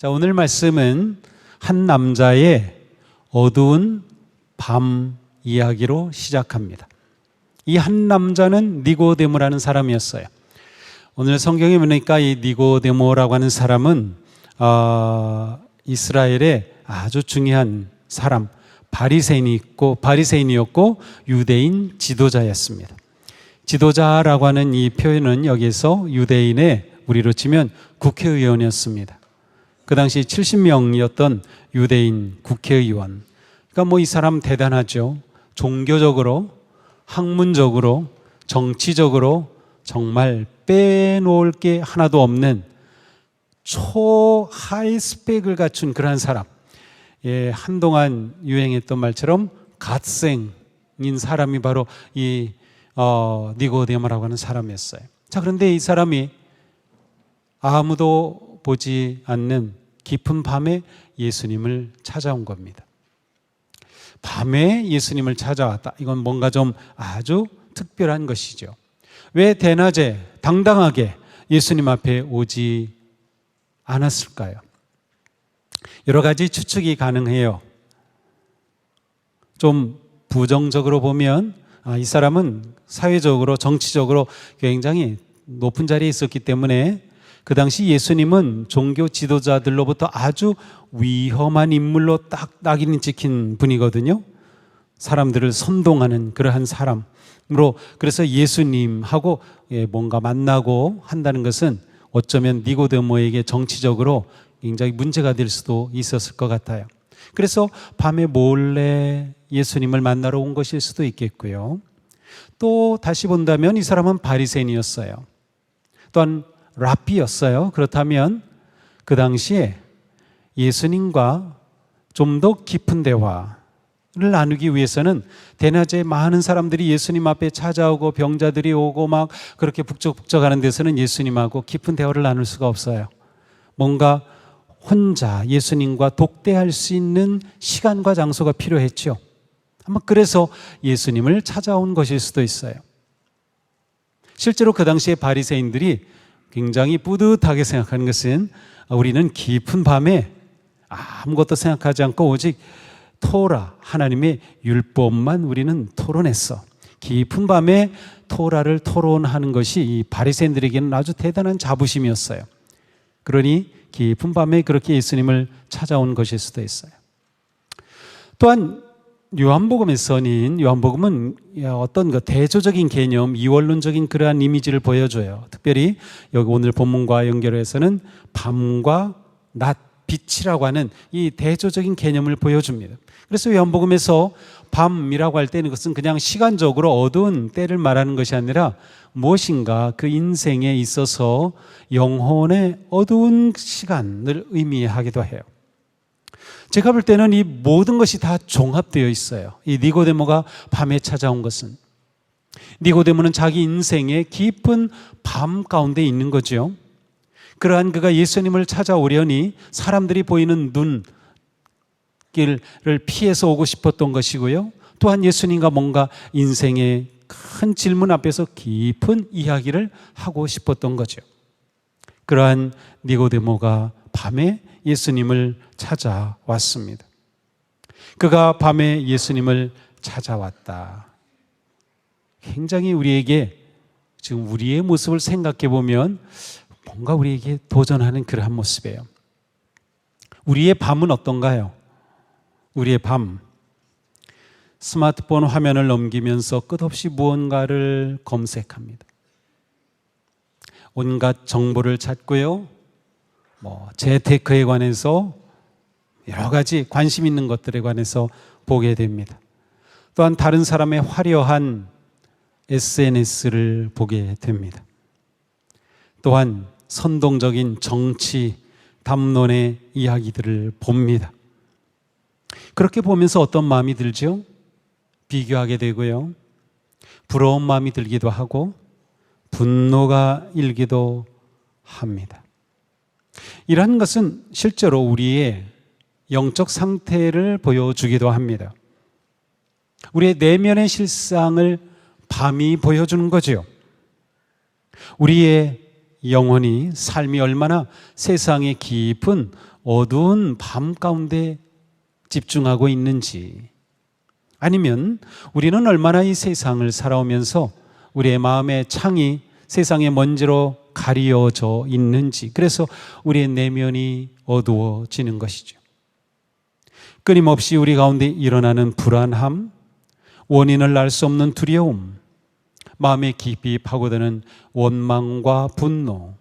자, 오늘 말씀은 한 남자의 어두운 밤 이야기로 시작합니다. 이 한 남자는 니고데모라는 사람이었어요. 오늘 성경에 보니까 이 니고데모라고 하는 사람은 이스라엘의 아주 중요한 사람, 바리새인이었고 유대인 지도자였습니다. 지도자라고 하는 이 표현은 여기서 유대인의 우리로 치면 국회의원이었습니다. 그 당시 70명이었던 유대인 국회의원. 그러니까 이 사람 대단하죠. 종교적으로, 학문적으로, 정치적으로 정말 빼놓을 게 하나도 없는 하이 스펙을 갖춘 그러한 사람. 예, 한동안 유행했던 말처럼 갓생인 사람이 바로 이 니고데모라고 하는 사람이었어요. 자, 그런데 이 사람이 아무도 보지 않는 깊은 밤에 예수님을 찾아온 겁니다. 밤에 예수님을 찾아왔다. 이건 뭔가 좀 아주 특별한 것이죠. 왜 대낮에 당당하게 예수님 앞에 오지 않았을까요? 여러 가지 추측이 가능해요. 좀 부정적으로 보면 이 사람은 사회적으로 정치적으로 굉장히 높은 자리에 있었기 때문에 그 당시 예수님은 종교 지도자들로부터 아주 위험한 인물로 딱 낙인이 찍힌 분이거든요. 사람들을 선동하는 그러한 사람으로, 그래서 예수님하고 뭔가 만나고 한다는 것은 어쩌면 니고데모에게 정치적으로 굉장히 문제가 될 수도 있었을 것 같아요. 그래서 밤에 몰래 예수님을 만나러 온 것일 수도 있겠고요. 또 다시 본다면 이 사람은 바리새인이었어요. 또한 랍비였어요. 그렇다면 그 당시에 예수님과 좀 더 깊은 대화를 나누기 위해서는 대낮에 많은 사람들이 예수님 앞에 찾아오고 병자들이 오고 막 그렇게 북적북적 하는 데서는 예수님하고 깊은 대화를 나눌 수가 없어요. 뭔가 혼자 예수님과 독대할 수 있는 시간과 장소가 필요했죠. 아마 그래서 예수님을 찾아온 것일 수도 있어요. 실제로 그 당시에 바리새인들이 굉장히 뿌듯하게 생각하는 것은 우리는 깊은 밤에 아무것도 생각하지 않고 오직 토라, 하나님의 율법만 우리는 토론했어. 깊은 밤에 토라를 토론하는 것이 이 바리새인들에게는 아주 대단한 자부심이었어요. 그러니 깊은 밤에 그렇게 예수님을 찾아온 것일 수도 있어요. 또한 요한복음은 어떤 대조적인 개념, 이원론적인 그러한 이미지를 보여줘요. 특별히 여기 오늘 본문과 연결해서는 밤과 낮, 빛이라고 하는 이 대조적인 개념을 보여줍니다. 그래서 요한복음에서 밤이라고 할 때는 그것은 그냥 시간적으로 어두운 때를 말하는 것이 아니라 무엇인가 그 인생에 있어서 영혼의 어두운 시간을 의미하기도 해요. 제가 볼 때는 이 모든 것이 다 종합되어 있어요. 이 니고데모가 밤에 찾아온 것은, 니고데모는 자기 인생의 깊은 밤 가운데 있는 거죠. 그러한 그가 예수님을 찾아오려니 사람들이 보이는 눈길을 피해서 오고 싶었던 것이고요. 또한 예수님과 뭔가 인생의 큰 질문 앞에서 깊은 이야기를 하고 싶었던 거죠. 그러한 니고데모가 밤에 예수님을 찾아왔습니다. 그가 밤에 예수님을 찾아왔다. 굉장히 우리에게 지금 우리의 모습을 생각해 보면 뭔가 우리에게 도전하는 그러한 모습이에요. 우리의 밤은 어떤가요? 우리의 밤, 스마트폰 화면을 넘기면서 끝없이 무언가를 검색합니다. 온갖 정보를 찾고요. 재테크에 관해서 여러 가지 관심 있는 것들에 관해서 보게 됩니다. 또한 다른 사람의 화려한 SNS를 보게 됩니다. 또한 선동적인 정치, 담론의 이야기들을 봅니다. 그렇게 보면서 어떤 마음이 들죠? 비교하게 되고요. 부러운 마음이 들기도 하고 분노가 일기도 합니다. 이러한 것은 실제로 우리의 영적 상태를 보여주기도 합니다. 우리의 내면의 실상을 밤이 보여주는 거죠. 우리의 영혼이 삶이 얼마나 세상의 깊은 어두운 밤 가운데 집중하고 있는지, 아니면 우리는 얼마나 이 세상을 살아오면서 우리의 마음의 창이 세상의 먼지로 가려져 있는지, 그래서 우리의 내면이 어두워지는 것이죠. 끊임없이 우리 가운데 일어나는 불안함, 원인을 알 수 없는 두려움, 마음에 깊이 파고드는 원망과 분노,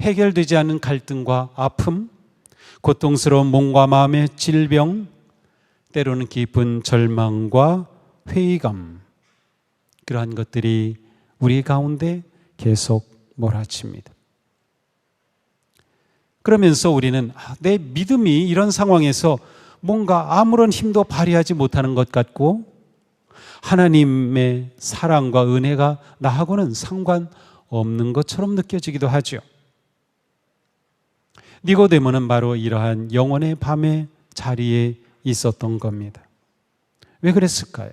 해결되지 않은 갈등과 아픔, 고통스러운 몸과 마음의 질병, 때로는 깊은 절망과 회의감, 그러한 것들이 우리 가운데 계속 몰아칩니다. 그러면서 우리는 내 믿음이 이런 상황에서 뭔가 아무런 힘도 발휘하지 못하는 것 같고, 하나님의 사랑과 은혜가 나하고는 상관없는 것처럼 느껴지기도 하죠. 니고데모는 바로 이러한 영혼의 밤의 자리에 있었던 겁니다. 왜 그랬을까요?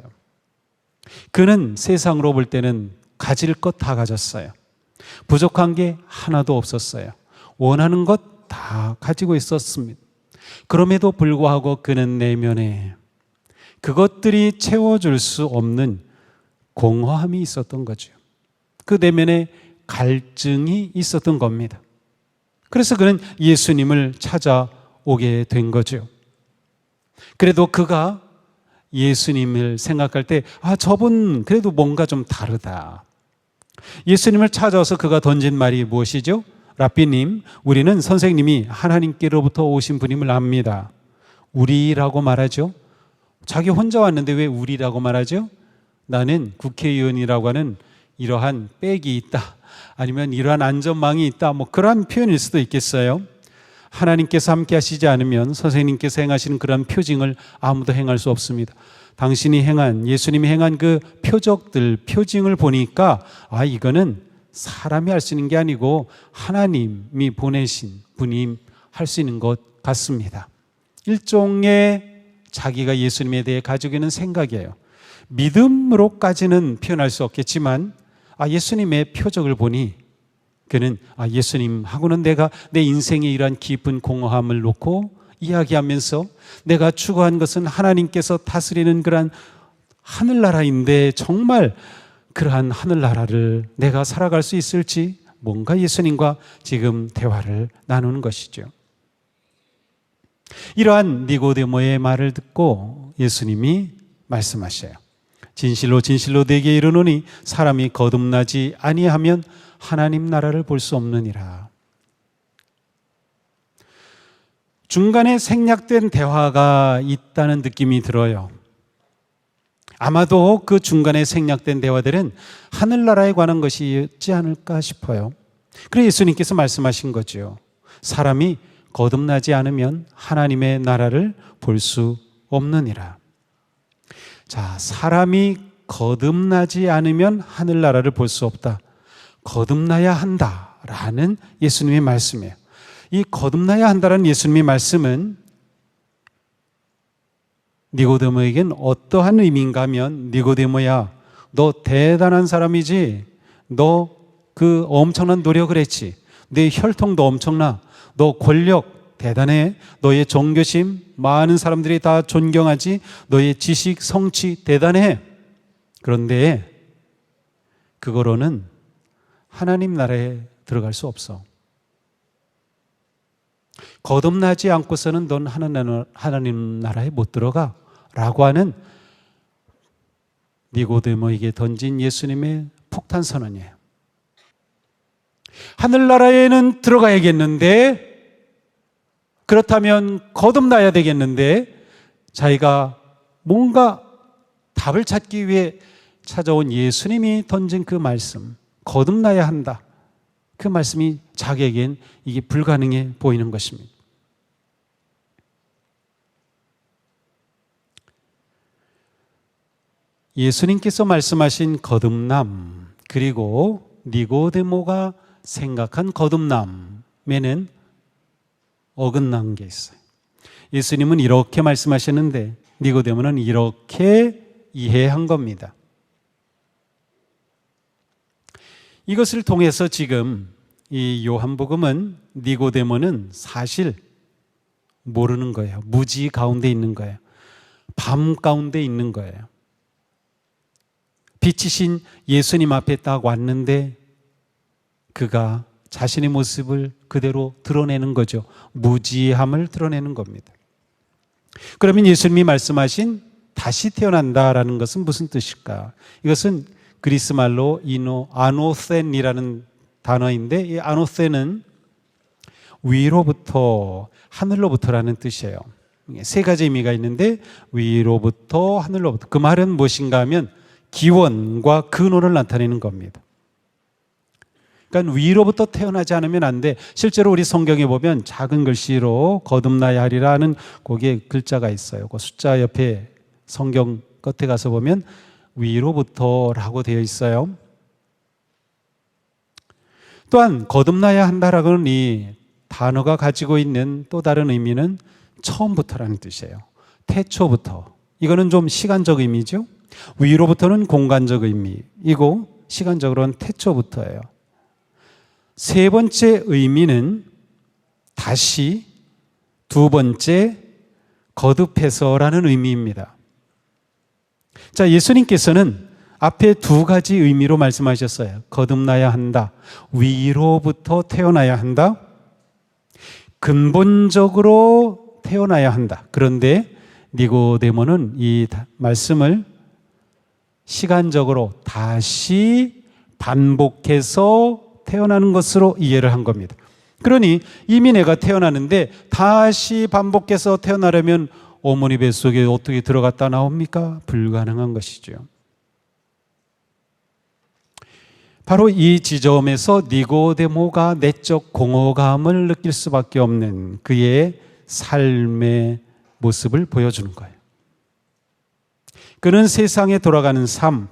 그는 세상으로 볼 때는 가질 것 다 가졌어요. 부족한 게 하나도 없었어요. 원하는 것 다 가지고 있었습니다. 그럼에도 불구하고 그는 내면에 그것들이 채워줄 수 없는 공허함이 있었던 거죠. 그 내면에 갈증이 있었던 겁니다. 그래서 그는 예수님을 찾아오게 된 거죠. 그래도 그가 예수님을 생각할 때 저분 그래도 뭔가 좀 다르다. 예수님을 찾아와서 그가 던진 말이 무엇이죠? 라삐님, 우리는 선생님이 하나님께로부터 오신 분임을 압니다. 우리라고 말하죠. 자기 혼자 왔는데 왜 우리라고 말하죠? 나는 국회의원이라고 하는 이러한 백이 있다, 아니면 이러한 안전망이 있다, 그러한 표현일 수도 있겠어요. 하나님께서 함께 하시지 않으면 선생님께서 행하시는 그런 표징을 아무도 행할 수 없습니다. 당신이 행한, 예수님이 행한 그 표적들, 표징을 보니까 이거는 사람이 할 수 있는 게 아니고 하나님이 보내신 분이 할 수 있는 것 같습니다. 일종의 자기가 예수님에 대해 가지고 있는 생각이에요. 믿음으로까지는 표현할 수 없겠지만 예수님의 표적을 보니 그는 예수님하고는 내가 내 인생의 이러한 깊은 공허함을 놓고 이야기하면서 내가 추구한 것은 하나님께서 다스리는 그러한 하늘나라인데 정말 그러한 하늘나라를 내가 살아갈 수 있을지 뭔가 예수님과 지금 대화를 나누는 것이죠. 이러한 니고데모의 말을 듣고 예수님이 말씀하셔요. 진실로 진실로 내게 이르노니 사람이 거듭나지 아니하면 하나님 나라를 볼 수 없느니라. 중간에 생략된 대화가 있다는 느낌이 들어요. 아마도 그 중간에 생략된 대화들은 하늘나라에 관한 것이지 않을까 싶어요. 그래서 예수님께서 말씀하신 거죠. 사람이 거듭나지 않으면 하나님의 나라를 볼 수 없느니라. 자, 사람이 거듭나지 않으면 하늘나라를 볼 수 없다. 거듭나야 한다라는 예수님의 말씀이에요. 이 거듭나야 한다라는 예수님의 말씀은 니고데모에겐 어떠한 의미인가 하면, 니고데모야, 너 대단한 사람이지, 너 그 엄청난 노력을 했지, 내 혈통도 엄청나, 너 권력 대단해, 너의 종교심 많은 사람들이 다 존경하지, 너의 지식 성취 대단해. 그런데 그거로는 하나님 나라에 들어갈 수 없어. 거듭나지 않고서는 넌 하나님 나라에 못 들어가 라고 하는 니고데모에게 던진 예수님의 폭탄 선언이에요. 하늘나라에는 들어가야겠는데, 그렇다면 거듭나야 되겠는데, 자기가 뭔가 답을 찾기 위해 찾아온 예수님이 던진 그 말씀, 거듭나야 한다, 그 말씀이 자기에겐 이게 불가능해 보이는 것입니다. 예수님께서 말씀하신 거듭남, 그리고 니고데모가 생각한 거듭남에는 어긋난 게 있어요. 예수님은 이렇게 말씀하시는데 니고데모는 이렇게 이해한 겁니다. 이것을 통해서 지금 이 요한복음은 니고데모는 사실 모르는 거예요. 무지 가운데 있는 거예요. 밤 가운데 있는 거예요. 빛이신 예수님 앞에 딱 왔는데 그가 자신의 모습을 그대로 드러내는 거죠. 무지함을 드러내는 겁니다. 그러면 예수님이 말씀하신 다시 태어난다라는 것은 무슨 뜻일까? 이것은 그리스 말로 아노센이라는 단어인데, 이 아노센은 위로부터, 하늘로부터라는 뜻이에요. 세 가지 의미가 있는데 위로부터, 하늘로부터. 그 말은 무엇인가 하면 기원과 근원을 나타내는 겁니다. 그러니까 위로부터 태어나지 않으면 안 돼. 실제로 우리 성경에 보면 작은 글씨로 거듭나야 하리라는 거기에 글자가 있어요. 그 숫자 옆에 성경 끝에 가서 보면 위로부터라고 되어 있어요. 또한 거듭나야 한다라는 이 단어가 가지고 있는 또 다른 의미는 처음부터라는 뜻이에요. 태초부터. 이거는 좀 시간적 의미죠. 위로부터는 공간적 의미이고 시간적으로는 태초부터예요. 세 번째 의미는 다시, 두 번째 거듭해서라는 의미입니다. 자, 예수님께서는 앞에 두 가지 의미로 말씀하셨어요. 거듭나야 한다. 위로부터 태어나야 한다. 근본적으로 태어나야 한다. 그런데 니고데모는 이 말씀을 시간적으로 다시 반복해서 태어나는 것으로 이해를 한 겁니다. 그러니 이미 내가 태어나는데 다시 반복해서 태어나려면 어머니 뱃속에 어떻게 들어갔다 나옵니까? 불가능한 것이죠. 바로 이 지점에서 니고데모가 내적 공허감을 느낄 수밖에 없는 그의 삶의 모습을 보여주는 거예요. 그는 세상에 돌아가는 삶,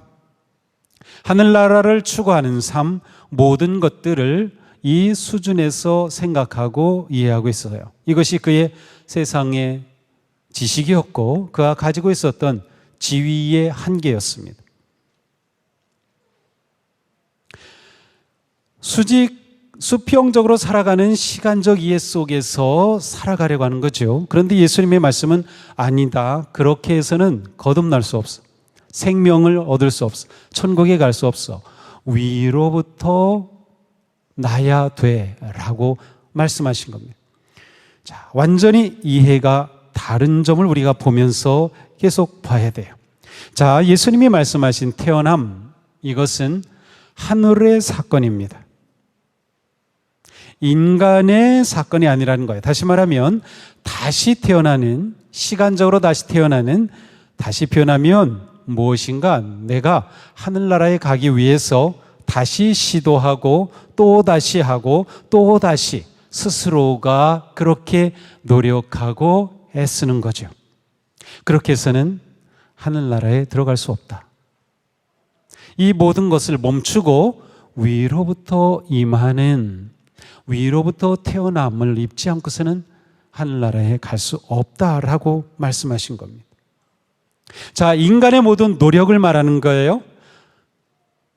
하늘나라를 추구하는 삶, 모든 것들을 이 수준에서 생각하고 이해하고 있어요. 이것이 그의 세상의 지식이었고 그가 가지고 있었던 지위의 한계였습니다. 수평적으로 살아가는 시간적 이해 속에서 살아가려고 하는 거죠. 그런데 예수님의 말씀은 아니다. 그렇게 해서는 거듭날 수 없어. 생명을 얻을 수 없어. 천국에 갈 수 없어. 위로부터 나야 돼 라고 말씀하신 겁니다. 자, 완전히 이해가 다른 점을 우리가 보면서 계속 봐야 돼요. 자, 예수님이 말씀하신 태어남, 이것은 하늘의 사건입니다. 인간의 사건이 아니라는 거예요. 다시 말하면 다시 태어나는, 시간적으로 다시 태어나는, 다시 태어나면 무엇인가 내가 하늘나라에 가기 위해서 다시 시도하고 또 다시 하고 또 다시 스스로가 그렇게 노력하고 애쓰는 거죠. 그렇게 해서는 하늘나라에 들어갈 수 없다. 이 모든 것을 멈추고 위로부터 임하는, 위로부터 태어남을 입지 않고서는 하늘나라에 갈 수 없다라고 말씀하신 겁니다. 자, 인간의 모든 노력을 말하는 거예요.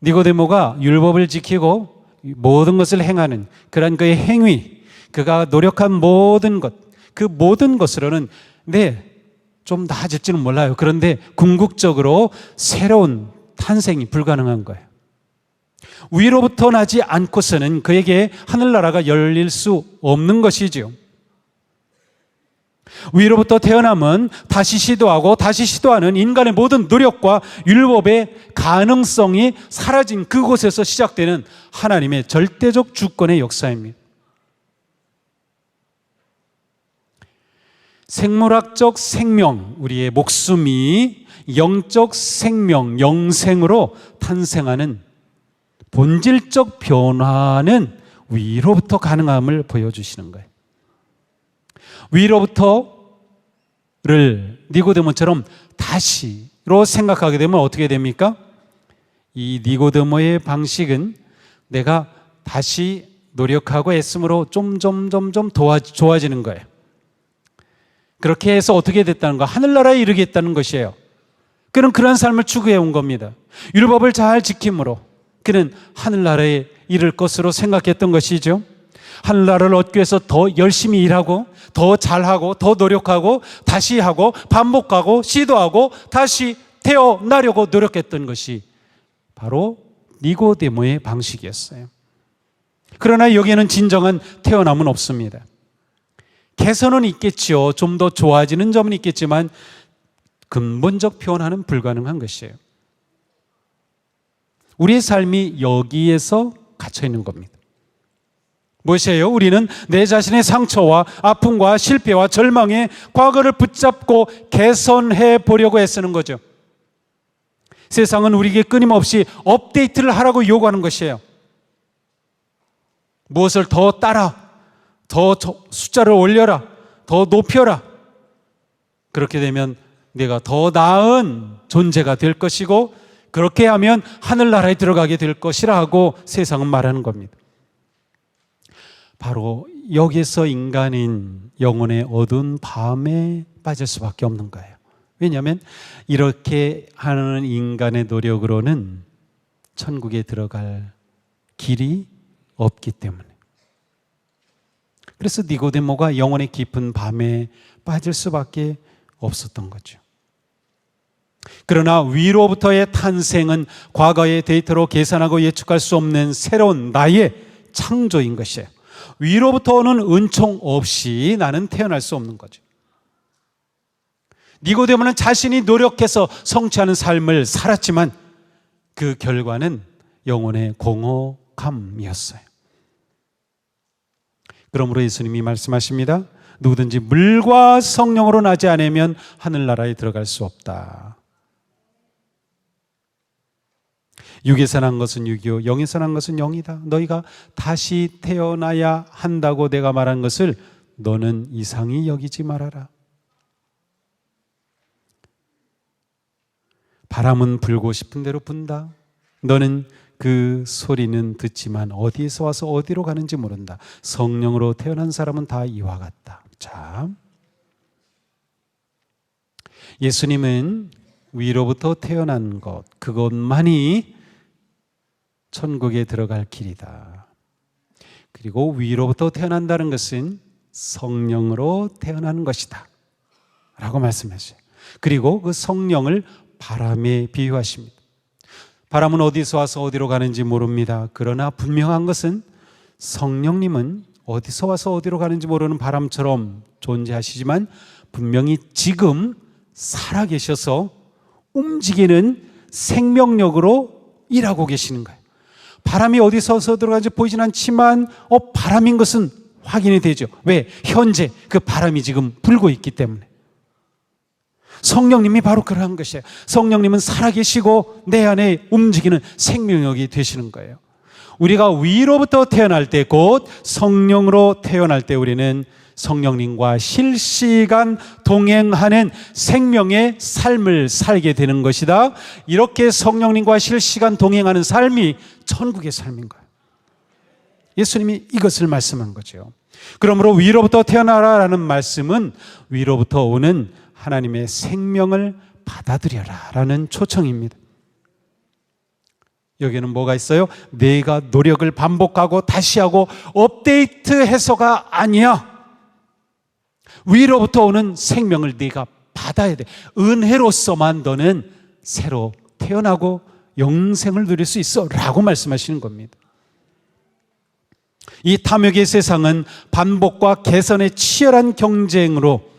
니고데모가 율법을 지키고 모든 것을 행하는 그런 그의 행위, 그가 노력한 모든 것, 그 모든 것으로는 좀 나아질지는 몰라요. 그런데 궁극적으로 새로운 탄생이 불가능한 거예요. 위로부터 나지 않고서는 그에게 하늘나라가 열릴 수 없는 것이지요. 위로부터 태어남은 다시 시도하고 다시 시도하는 인간의 모든 노력과 율법의 가능성이 사라진 그곳에서 시작되는 하나님의 절대적 주권의 역사입니다. 생물학적 생명, 우리의 목숨이 영적 생명, 영생으로 탄생하는 본질적 변화는 위로부터 가능함을 보여주시는 거예요. 위로부터를 니고데모처럼 다시로 생각하게 되면 어떻게 됩니까? 이 니고데모의 방식은 내가 다시 노력하고 애씀으로 점점 좋아지는 거예요. 그렇게 해서 어떻게 됐다는 거? 하늘나라에 이르겠다는 것이에요. 그는 그런 삶을 추구해 온 겁니다. 율법을 잘 지킴으로 그는 하늘나라에 이룰 것으로 생각했던 것이죠. 하늘나라를 얻기 위해서 더 열심히 일하고 더 잘하고 더 노력하고 다시 하고 반복하고 시도하고 다시 태어나려고 노력했던 것이 바로 니고데모의 방식이었어요. 그러나 여기에는 진정한 태어남은 없습니다. 개선은 있겠지요. 좀 더 좋아지는 점은 있겠지만 근본적 표현하는 불가능한 것이에요. 우리의 삶이 여기에서 갇혀 있는 겁니다. 무엇이에요? 우리는 내 자신의 상처와 아픔과 실패와 절망의 과거를 붙잡고 개선해 보려고 애쓰는 거죠. 세상은 우리에게 끊임없이 업데이트를 하라고 요구하는 것이에요. 무엇을 더 따라, 더 숫자를 올려라, 더 높여라. 그렇게 되면 내가 더 나은 존재가 될 것이고 그렇게 하면 하늘나라에 들어가게 될 것이라 하고 세상은 말하는 겁니다. 바로 여기서 인간인 영혼의 어두운 밤에 빠질 수밖에 없는 거예요. 왜냐하면 이렇게 하는 인간의 노력으로는 천국에 들어갈 길이 없기 때문에. 그래서 니고데모가 영혼의 깊은 밤에 빠질 수밖에 없었던 거죠. 그러나 위로부터의 탄생은 과거의 데이터로 계산하고 예측할 수 없는 새로운 나의 창조인 것이에요. 위로부터 오는 은총 없이 나는 태어날 수 없는 거죠. 니고데모는 자신이 노력해서 성취하는 삶을 살았지만 그 결과는 영혼의 공허감이었어요. 그러므로 예수님이 말씀하십니다. 누구든지 물과 성령으로 나지 않으면 하늘나라에 들어갈 수 없다. 육에서 난 것은 육이요 영에서 난 것은 영이다. 너희가 다시 태어나야 한다고 내가 말한 것을 너는 이상히 여기지 말아라. 바람은 불고 싶은 대로 분다. 너는 그 소리는 듣지만 어디에서 와서 어디로 가는지 모른다. 성령으로 태어난 사람은 다 이와 같다. 자, 예수님은 위로부터 태어난 것, 그것만이 천국에 들어갈 길이다. 그리고 위로부터 태어난다는 것은 성령으로 태어나는 것이다 라고 말씀하셔요. 그리고 그 성령을 바람에 비유하십니다. 바람은 어디서 와서 어디로 가는지 모릅니다. 그러나 분명한 것은 성령님은 어디서 와서 어디로 가는지 모르는 바람처럼 존재하시지만 분명히 지금 살아계셔서 움직이는 생명력으로 일하고 계시는 거예요. 바람이 어디서 들어가는지 보이진 않지만 바람인 것은 확인이 되죠. 왜? 현재 그 바람이 지금 불고 있기 때문에. 성령님이 바로 그러한 것이에요. 성령님은 살아계시고 내 안에 움직이는 생명력이 되시는 거예요. 우리가 위로부터 태어날 때 곧 성령으로 태어날 때 우리는 성령님과 실시간 동행하는 생명의 삶을 살게 되는 것이다. 이렇게 성령님과 실시간 동행하는 삶이 천국의 삶인 거예요. 예수님이 이것을 말씀한 거죠. 그러므로 위로부터 태어나라라는 말씀은 위로부터 오는 하나님의 생명을 받아들여라라는 초청입니다. 여기는 뭐가 있어요? 내가 노력을 반복하고 다시 하고 업데이트해서가 아니야. 위로부터 오는 생명을 네가 받아야 돼. 은혜로서만 너는 새로 태어나고 영생을 누릴 수 있어 라고 말씀하시는 겁니다. 이 탐욕의 세상은 반복과 개선의 치열한 경쟁으로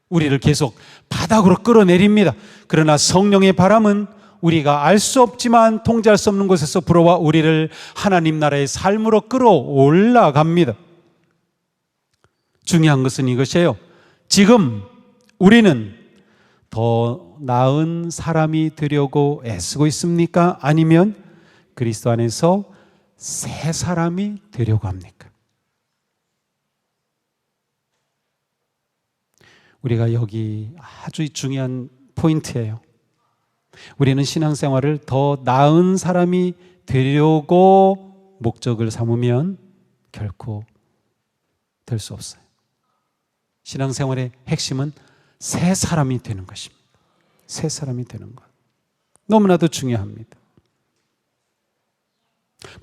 우리를 계속 바닥으로 끌어내립니다. 그러나 성령의 바람은 우리가 알 수 없지만 통제할 수 없는 곳에서 불어와 우리를 하나님 나라의 삶으로 끌어올라갑니다. 중요한 것은 이것이에요. 지금 우리는 더 나은 사람이 되려고 애쓰고 있습니까? 아니면 그리스도 안에서 새 사람이 되려고 합니까? 우리가 여기 아주 중요한 포인트예요. 우리는 신앙생활을 더 나은 사람이 되려고 목적을 삼으면 결코 될 수 없어요. 신앙생활의 핵심은 새 사람이 되는 것입니다. 새 사람이 되는 것. 너무나도 중요합니다.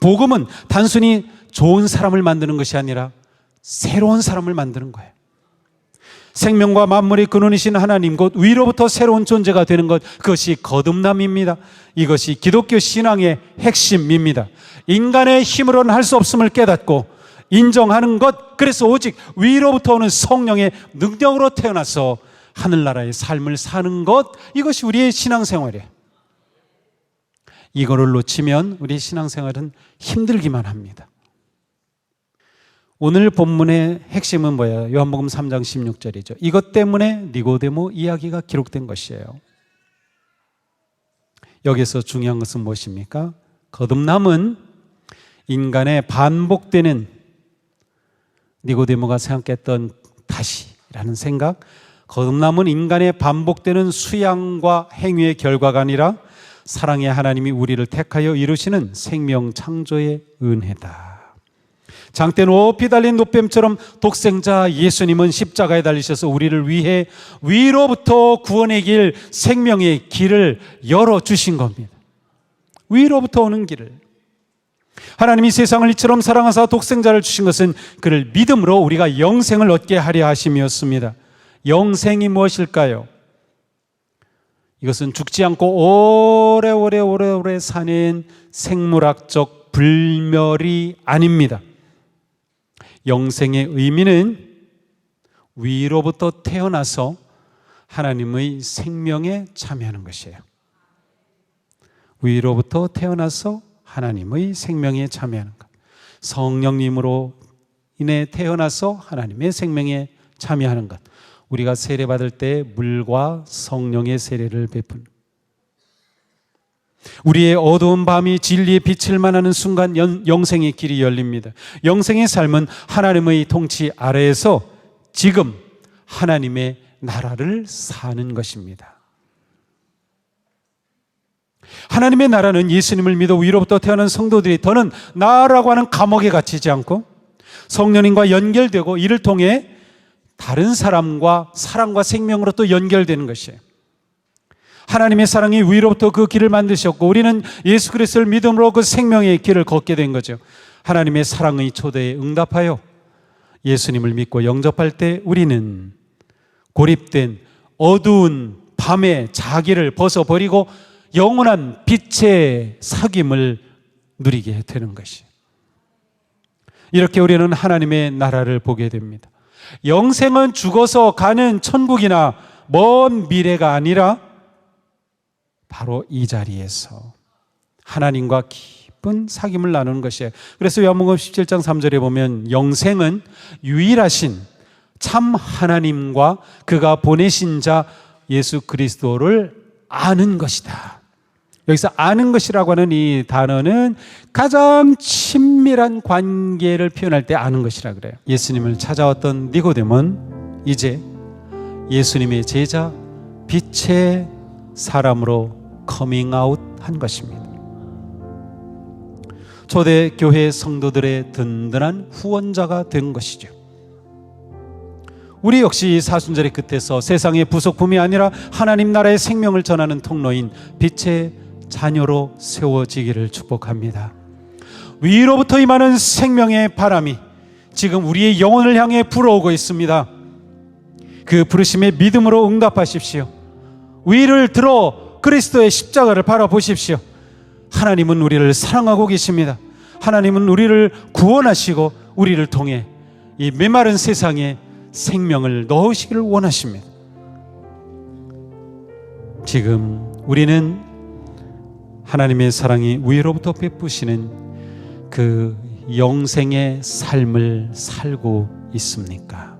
복음은 단순히 좋은 사람을 만드는 것이 아니라 새로운 사람을 만드는 거예요. 생명과 만물의 근원이신 하나님, 곧 위로부터 새로운 존재가 되는 것, 그것이 거듭남입니다. 이것이 기독교 신앙의 핵심입니다. 인간의 힘으로는 할 수 없음을 깨닫고 인정하는 것, 그래서 오직 위로부터 오는 성령의 능력으로 태어나서 하늘나라의 삶을 사는 것, 이것이 우리의 신앙생활이에요. 이거를 놓치면 우리 신앙생활은 힘들기만 합니다. 오늘 본문의 핵심은 뭐예요? 요한복음 3장 16절이죠. 이것 때문에 니고데모 이야기가 기록된 것이에요. 여기서 중요한 것은 무엇입니까? 거듭남은 인간의 반복되는, 니고데모가 생각했던 다시라는 생각, 거듭남은 인간의 반복되는 수양과 행위의 결과가 아니라 사랑의 하나님이 우리를 택하여 이루시는 생명 창조의 은혜다. 장대 높이 달린 노뱀처럼 독생자 예수님은 십자가에 달리셔서 우리를 위해 위로부터 구원의 길, 생명의 길을 열어주신 겁니다. 위로부터 오는 길을. 하나님이 세상을 이처럼 사랑하사 독생자를 주신 것은 그를 믿음으로 우리가 영생을 얻게 하려 하심이었습니다. 영생이 무엇일까요? 이것은 죽지 않고 오래오래 사는 생물학적 불멸이 아닙니다. 영생의 의미는 위로부터 태어나서 하나님의 생명에 참여하는 것이에요. 위로부터 태어나서 하나님의 생명에 참여하는 것. 성령님으로 인해 태어나서 하나님의 생명에 참여하는 것. 우리가 세례받을 때 물과 성령의 세례를 베푼, 우리의 어두운 밤이 진리의 빛을 만나는 순간 영생의 길이 열립니다. 영생의 삶은 하나님의 통치 아래에서 지금 하나님의 나라를 사는 것입니다. 하나님의 나라는 예수님을 믿어 위로부터 태어난 성도들이 더는 나라고 하는 감옥에 갇히지 않고 성령님과 연결되고 이를 통해 다른 사람과 사랑과 생명으로 또 연결되는 것이에요. 하나님의 사랑이 위로부터 그 길을 만드셨고 우리는 예수 그리스도를 믿음으로 그 생명의 길을 걷게 된 거죠. 하나님의 사랑의 초대에 응답하여 예수님을 믿고 영접할 때 우리는 고립된 어두운 밤의 자기를 벗어버리고 영원한 빛의 사귐을 누리게 되는 것이. 이렇게 우리는 하나님의 나라를 보게 됩니다. 영생은 죽어서 가는 천국이나 먼 미래가 아니라 바로 이 자리에서 하나님과 깊은 사귐을 나누는 것이에요. 그래서 요한복음 17장 3절에 보면 영생은 유일하신 참 하나님과 그가 보내신 자 예수 그리스도를 아는 것이다. 여기서 아는 것이라고 하는 이 단어는 가장 친밀한 관계를 표현할 때 아는 것이라 그래요. 예수님을 찾아왔던 니고데모는 이제 예수님의 제자, 빛의 사람으로 커밍아웃 한 것입니다. 초대교회 성도들의 든든한 후원자가 된 것이죠. 우리 역시 사순절의 끝에서 세상의 부속품이 아니라 하나님 나라의 생명을 전하는 통로인 빛의 자녀로 세워지기를 축복합니다. 위로부터 임하는 생명의 바람이 지금 우리의 영혼을 향해 불어오고 있습니다. 그 부르심에 믿음으로 응답하십시오. 위를 들어 그리스도의 십자가를 바라보십시오. 하나님은 우리를 사랑하고 계십니다. 하나님은 우리를 구원하시고 우리를 통해 이 메마른 세상에 생명을 넣으시기를 원하십니다. 지금 우리는 하나님의 사랑이 위로부터 베푸시는 그 영생의 삶을 살고 있습니까?